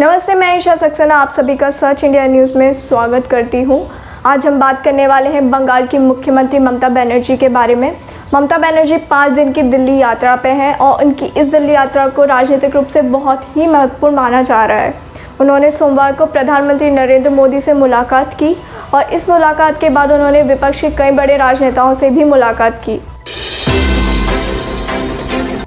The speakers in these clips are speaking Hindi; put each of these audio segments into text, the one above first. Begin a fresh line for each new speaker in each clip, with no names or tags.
नमस्ते, मैं ईशा सक्सेना आप सभी का सर्च इंडिया न्यूज़ में स्वागत करती हूं। आज हम बात करने वाले हैं बंगाल की मुख्यमंत्री ममता बनर्जी के बारे में। ममता बनर्जी 5 दिन की दिल्ली यात्रा पे हैं और उनकी इस दिल्ली यात्रा को राजनीतिक रूप से बहुत ही महत्वपूर्ण माना जा रहा है। उन्होंने सोमवार को प्रधानमंत्री नरेंद्र मोदी से मुलाकात की और इस मुलाकात के बाद उन्होंने विपक्ष के कई बड़े राजनेताओं से भी मुलाकात की।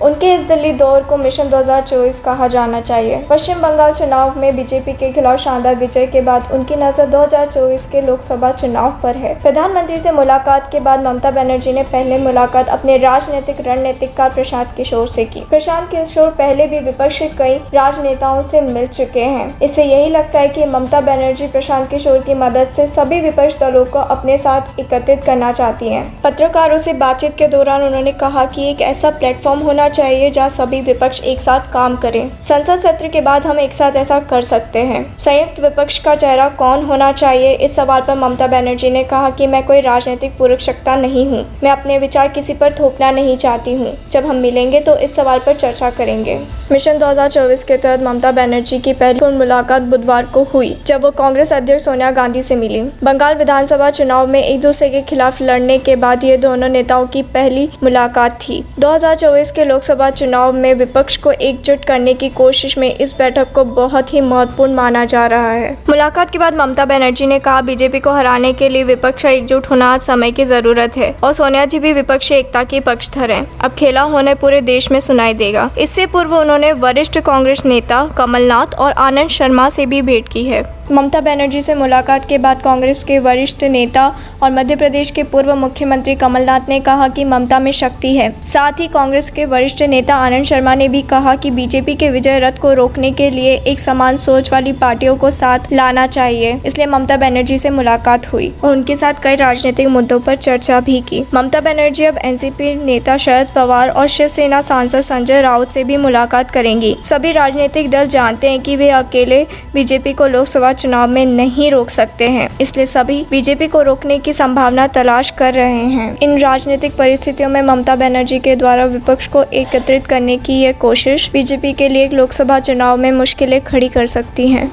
उनके इस दिल्ली दौरे को मिशन 2024 कहा जाना चाहिए। पश्चिम बंगाल चुनाव में बीजेपी के खिलाफ शानदार विजय के बाद उनकी नजर 2024 के लोकसभा चुनाव पर है। प्रधानमंत्री से मुलाकात के बाद ममता बनर्जी ने पहले मुलाकात अपने राजनीतिक रणनीतिकार प्रशांत किशोर से की। प्रशांत किशोर पहले भी विपक्ष के कई राजनेताओं से मिल चुके हैं। इससे यही लगता है कि ममता बनर्जी प्रशांत किशोर की मदद से सभी विपक्ष दलों को अपने साथ एकत्रित करना चाहती है। पत्रकारों से बातचीत के दौरान उन्होंने कहा कि एक ऐसा प्लेटफॉर्म होना चाहिए जहां सभी विपक्ष एक साथ काम करें। संसद सत्र के बाद हम एक साथ ऐसा कर सकते हैं। संयुक्त विपक्ष का चेहरा कौन होना चाहिए, इस सवाल पर ममता बनर्जी ने कहा कि मैं कोई राजनीतिक पुरुषकता नहीं हूं। मैं अपने विचार किसी पर थोपना नहीं चाहती हूं। जब हम मिलेंगे तो इस सवाल पर चर्चा करेंगे। मिशन 2024 के तहत ममता बनर्जी की पहली मुलाकात बुधवार को हुई, जब वो कांग्रेस अध्यक्ष सोनिया गांधी से मिली। बंगाल विधानसभा चुनाव में एक दूसरे के खिलाफ लड़ने के बाद ये दोनों नेताओं की पहली मुलाकात थी। 2024 के लोकसभा चुनाव में विपक्ष को एकजुट करने की कोशिश में इस बैठक को बहुत ही महत्वपूर्ण माना जा रहा है। मुलाकात के बाद ममता बनर्जी ने कहा, बीजेपी को हराने के लिए विपक्ष एकजुट होना आज समय की जरूरत है और सोनिया जी भी विपक्षी एकता की पक्षधर हैं। अब खेला होने पूरे देश में सुनाई देगा। इससे पूर्व उन्होंने वरिष्ठ कांग्रेस नेता कमलनाथ और आनंद शर्मा से भी भेंट की है। ममता बनर्जी से मुलाकात के बाद कांग्रेस के वरिष्ठ नेता और मध्य प्रदेश के पूर्व मुख्यमंत्री कमलनाथ ने कहा कि ममता में शक्ति है। साथ ही कांग्रेस के वरिष्ठ नेता आनंद शर्मा ने भी कहा कि बीजेपी के विजय रथ को रोकने के लिए एक समान सोच वाली पार्टियों को साथ लाना चाहिए। इसलिए ममता बनर्जी से मुलाकात हुई और उनके साथ कई राजनीतिक मुद्दों पर चर्चा भी की। ममता बनर्जी अब एनसीपी नेता शरद पवार और शिवसेना सांसद संजय राउत से भी मुलाकात करेंगी। सभी राजनीतिक दल जानते हैं कि वे अकेले बीजेपी को लोकसभा चुनाव में नहीं रोक सकते हैं, इसलिए सभी बीजेपी को रोकने की संभावना तलाश कर रहे हैं। इन राजनीतिक परिस्थितियों में ममता बनर्जी के द्वारा विपक्ष को एकत्रित करने की यह कोशिश बीजेपी के लिए लोकसभा चुनाव में मुश्किलें खड़ी कर सकती हैं।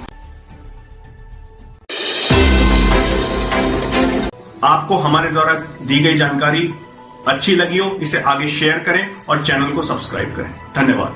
आपको हमारे द्वारा दी गई जानकारी अच्छी लगी हो, इसे आगे शेयर करें और चैनल को सब्सक्राइब करें। धन्यवाद।